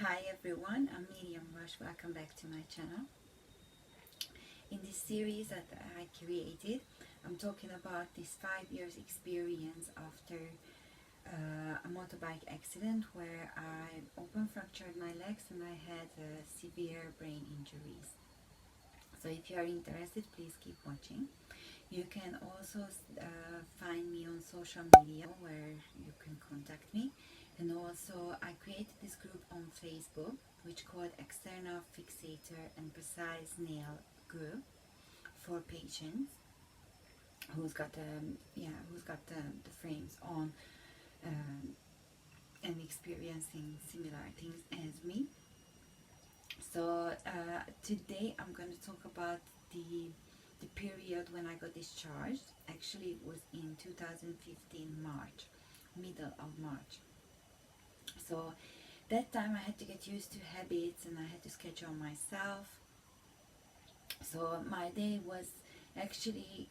Hi everyone, I'm Mirjam. Welcome back to my channel. In this series that I created, I'm talking about this 5 years experience after a motorbike accident where I open fractured my legs and I had severe brain injuries. So if you are interested, please keep watching. You can also find me on social media where you can contact me. And also I created this group on Facebook which called External FIXATOR and PRECICE Nail Group for patients who's got the frames on and experiencing similar things as me. So today I'm going to talk about the period when I got discharged. Actually it was in 2015 March, middle of March. So that time I had to get used to habits and I had to schedule myself. So my day was actually,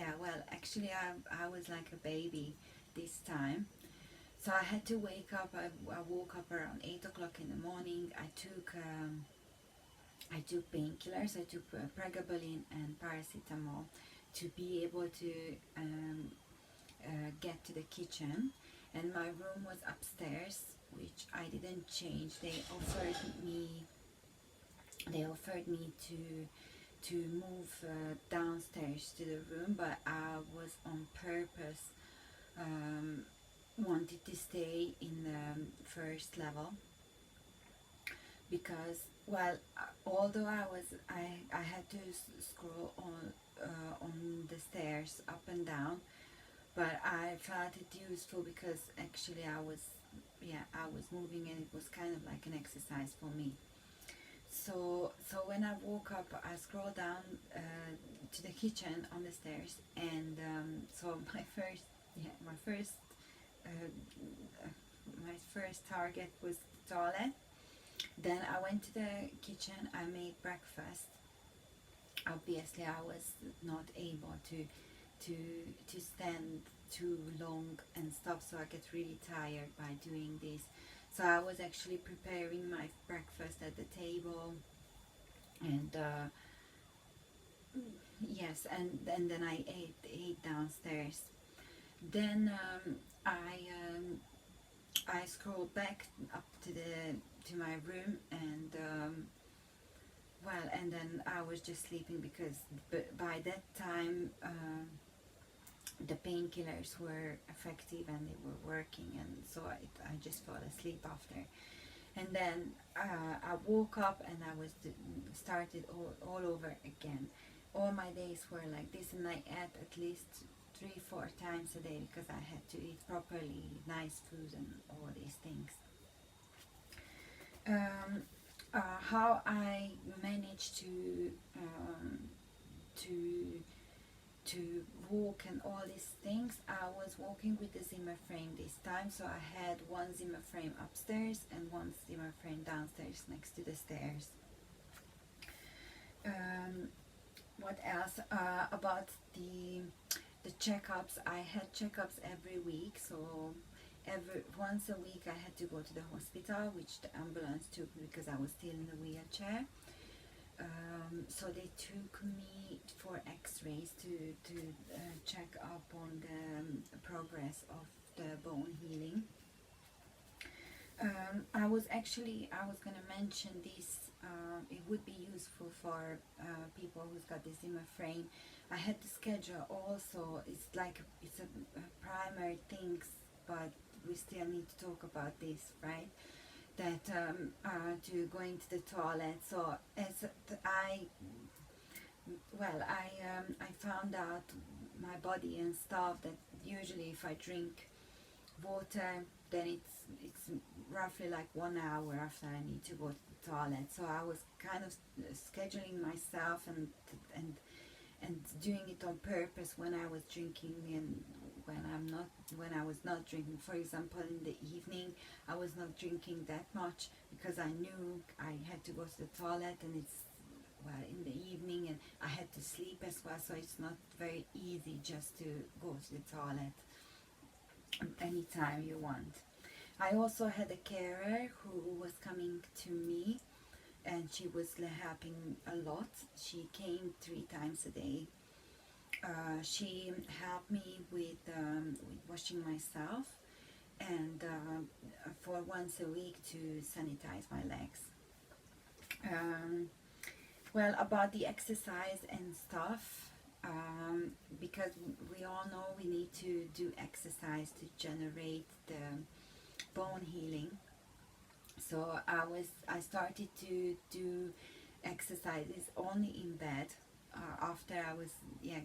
I was like a baby this time. So I had to wake up. I woke up around 8 o'clock in the morning. I took painkillers. I took pregabalin and paracetamol to be able to get to the kitchen. And my room was upstairs, which I didn't change. They offered me to move downstairs to the room, but I was on purpose wanted to stay in the first level because, well, although I had to scroll on the stairs up and down, but I felt it useful because actually I was moving and it was kind of like an exercise for me. So when I woke up, I scrolled down to the kitchen on the stairs, and so my first target was the toilet. Then I went to the kitchen. I made breakfast. Obviously, I was not able to stand too long and stuff, so I get really tired by doing this. So I was actually preparing my breakfast at the table, and yes, and then I ate downstairs. Then I scrolled back up to my room, and and then I was just sleeping because by that time the painkillers were effective and they were working, and so I just fell asleep after. And then I woke up and I was started all over again. All my days were like this, and I ate at least 3-4 times a day because I had to eat properly, nice food and all these things. How I managed to walk and all these things, I was walking with the Zimmer frame this time. So I had one Zimmer frame upstairs and one Zimmer frame downstairs next to the stairs. What else about the checkups? I had checkups every week, so once a week I had to go to the hospital, which the ambulance took because I was still in the wheelchair. So they took me for x-rays to check up on the progress of the bone healing. I was going to mention this. It would be useful for people who's got the Zimmer frame. I had to schedule also. It's a primary things, but we still need to talk about this, right? That to going to the toilet. So as I found out my body and stuff that usually if I drink water, then it's roughly like 1 hour after I need to go to the toilet. So I was kind of scheduling myself and doing it on purpose when I was drinking and when I was not drinking. For example, in the evening I was not drinking that much because I knew I had to go to the toilet, and it's in the evening, and I had to sleep as well, so it's not very easy just to go to the toilet anytime you want. I also had a carer who was coming to me, and she was helping a lot. She came 3 times a day. She helped me with washing myself, and for once a week to sanitize my legs. Well, about the exercise and stuff, because we all know we need to do exercise to generate the bone healing. So I started to do exercises only in bed, after I was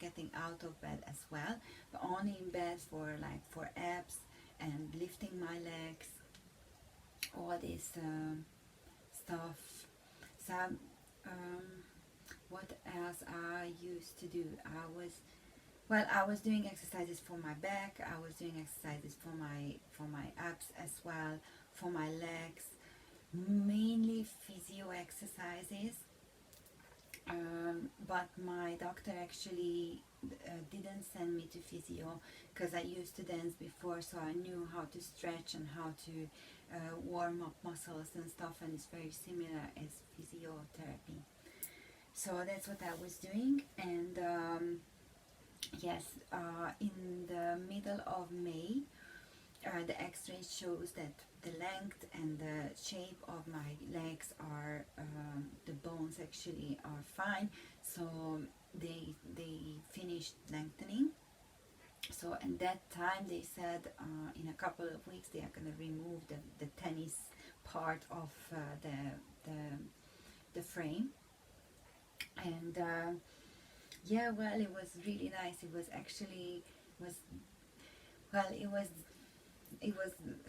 getting out of bed as well, but only in bed for abs and lifting my legs, all this stuff. So what else I used to do? I was doing exercises for my back. I was doing exercises for my abs as well, for my legs, mainly physio exercises. But my doctor actually didn't send me to physio because I used to dance before, so I knew how to stretch and how to warm up muscles and stuff, and it's very similar as physiotherapy. So that's what I was doing, and yes, in the middle of May, the x-ray shows that the length and the shape of my legs are, the bones actually are fine, so they finished lengthening. So at that time they said in a couple of weeks they are going to remove the tennis part of the frame. And yeah, well, it was really nice. It was actually it was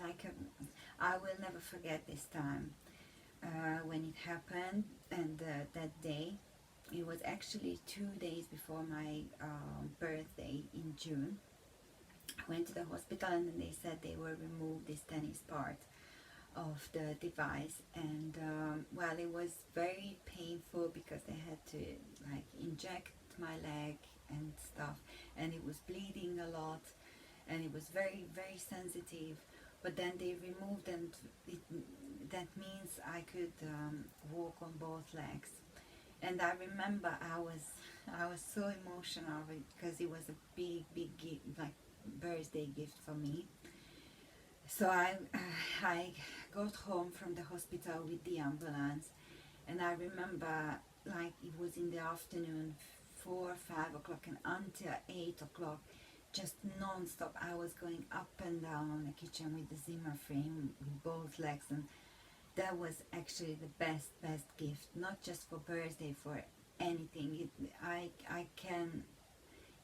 like I will never forget this time when it happened. And that day, it was actually 2 days before my birthday in June. I went to the hospital, and then they said they will remove this tennis part of the device. And well, it was very painful because they had to like inject my leg and stuff, and it was bleeding a lot, and it was very, very sensitive. But then they removed, and that means I could walk on both legs. And I remember I was so emotional because it was a big gift, like birthday gift for me. So I got home from the hospital with the ambulance, and I remember like it was in the afternoon, 4 or 5 o'clock, and until 8 o'clock, just non-stop I was going up and down on the kitchen with the Zimmer frame with both legs. And that was actually the best gift, not just for birthday, for anything. I can,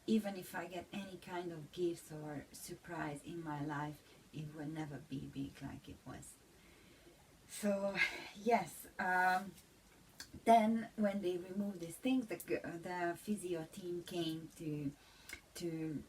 even if I get any kind of gifts or surprise in my life, it will never be big like it was. So yes, then when they removed these things, the physio team came to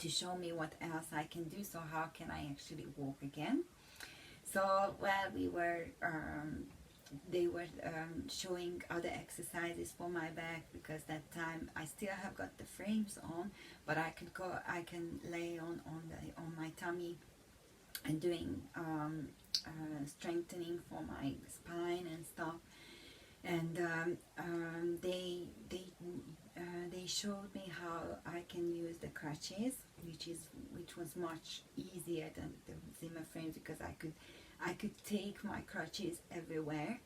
show me what else I can do. So how can I actually walk again? So well, they were showing other exercises for my back, because that time I still have got the frames on, but I can lay on my tummy and doing strengthening for my spine and stuff. And they showed me how I can use the crutches, which was much easier than the Zimmer frames, because I could take my crutches everywhere.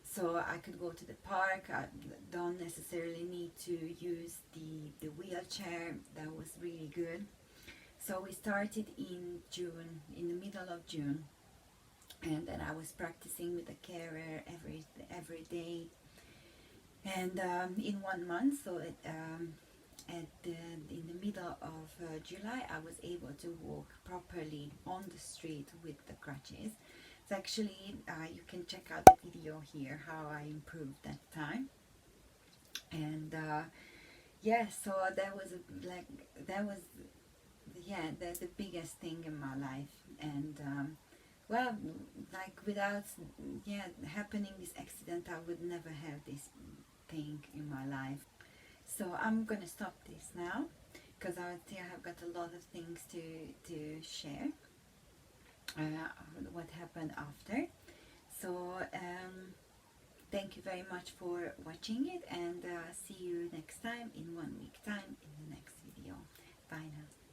So I could go to the park. I don't necessarily need to use the wheelchair. That was really good. So we started in June, in the middle of June, and then I was practicing with the carer every day. And in 1 month, so in the middle of July, I was able to walk properly on the street with the crutches. So actually, you can check out the video here how I improved that time. And yeah, so that was the biggest thing in my life. And well, like without happening this accident, I would never have this thing in my life. So I'm gonna stop this now, because I still have got a lot of things to share. what happened after. So thank you very much for watching it, and see you next time in 1 week time in the next video. Bye now.